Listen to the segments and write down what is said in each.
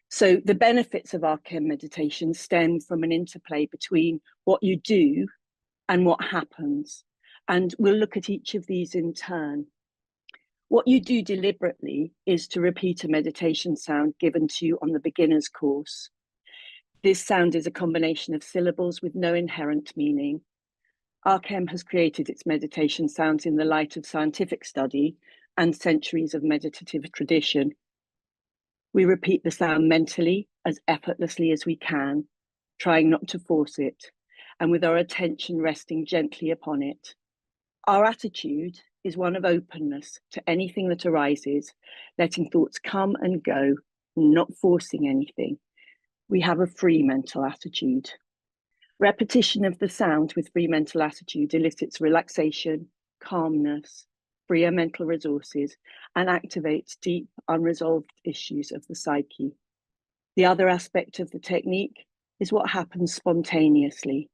So the benefits of Acem meditation stem from an interplay between what you do and what happens. And we'll look at each of these in turn. What you do deliberately is to repeat a meditation sound given to you on the beginner's course. This sound is a combination of syllables with no inherent meaning. Acem has created its meditation sounds in the light of scientific study and centuries of meditative tradition. We repeat the sound mentally as effortlessly as we can, trying not to force it, and with our attention resting gently upon it. Our attitude is one of openness to anything that arises, letting thoughts come and go, not forcing anything. We have a free mental attitude. Repetition of the sound with free mental attitude elicits relaxation, calmness, freer mental resources, and activates deep, unresolved issues of the psyche. The other aspect of the technique is what happens spontaneously.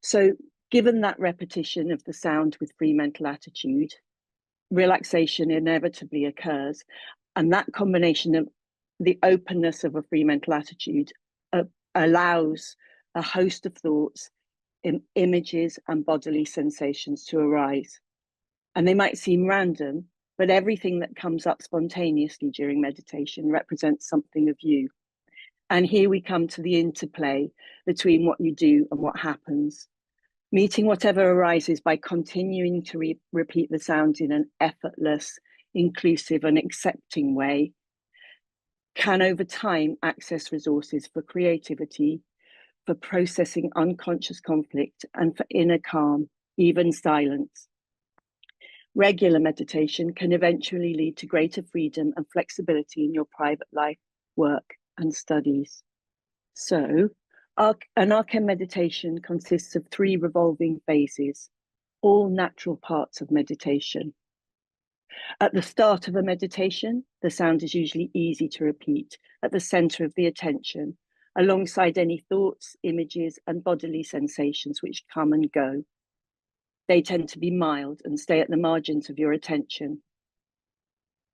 So, given that repetition of the sound with free mental attitude, relaxation inevitably occurs, and that combination of the openness of a free mental attitude allows a host of thoughts, images, and bodily sensations to arise. And they might seem random, but everything that comes up spontaneously during meditation represents something of you. And here we come to the interplay between what you do and what happens. Meeting whatever arises by continuing to repeat the sound in an effortless, inclusive, and accepting way can over time access resources for creativity, for processing unconscious conflict, and for inner calm, even silence. Regular meditation can eventually lead to greater freedom and flexibility in your private life, work, and studies. So, an Acem meditation consists of 3 revolving phases, all natural parts of meditation. At the start of a meditation, the sound is usually easy to repeat at the center of the attention, alongside any thoughts, images, and bodily sensations which come and go. They tend to be mild and stay at the margins of your attention.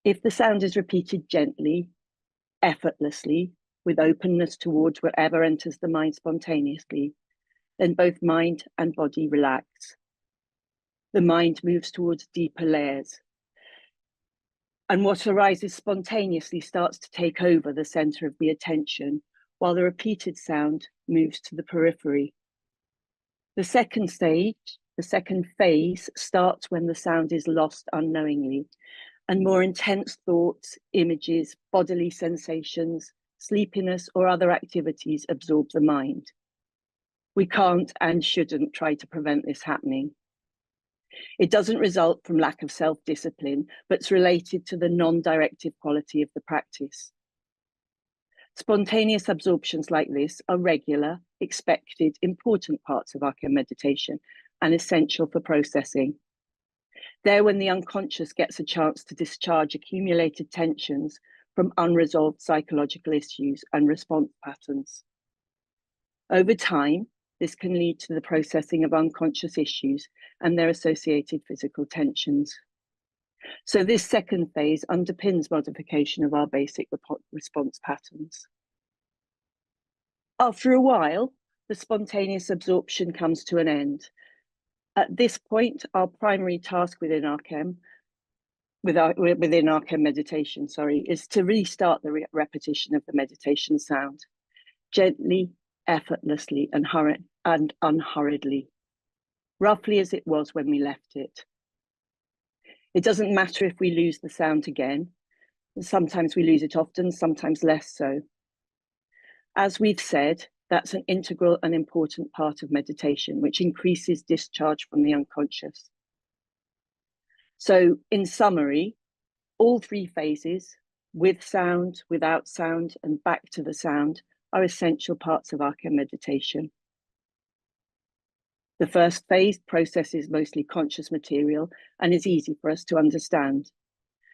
If the sound is repeated gently, effortlessly, with openness towards whatever enters the mind spontaneously, then both mind and body relax. The mind moves towards deeper layers, and what arises spontaneously starts to take over the center of the attention, while the repeated sound moves to the periphery. The second phase starts when the sound is lost unknowingly, and more intense thoughts, images, bodily sensations, sleepiness, or other activities absorb the mind. We can't and shouldn't try to prevent this happening. It doesn't result from lack of self-discipline, but it's related to the non-directive quality of the practice. Spontaneous absorptions like this are regular, expected, important parts of Acem meditation and essential for processing. They're when the unconscious gets a chance to discharge accumulated tensions from unresolved psychological issues and response patterns. Over time, this can lead to the processing of unconscious issues and their associated physical tensions. So this second phase underpins modification of our basic response patterns. After a while, the spontaneous absorption comes to an end. At this point, our primary task within Acem meditation, is to restart the repetition of the meditation sound, gently, effortlessly, and unhurriedly, roughly as it was when we left it. It doesn't matter if we lose the sound again. Sometimes we lose it often, sometimes less so. As we've said, that's an integral and important part of meditation, which increases discharge from the unconscious. So in summary, all 3 phases, with sound, without sound, and back to the sound, are essential parts of Acem meditation. The first phase processes mostly conscious material and is easy for us to understand.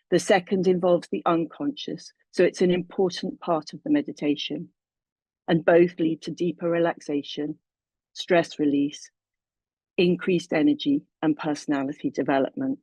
The second involves the unconscious, so it's an important part of the meditation. And both lead to deeper relaxation, stress release, increased energy, and personality development.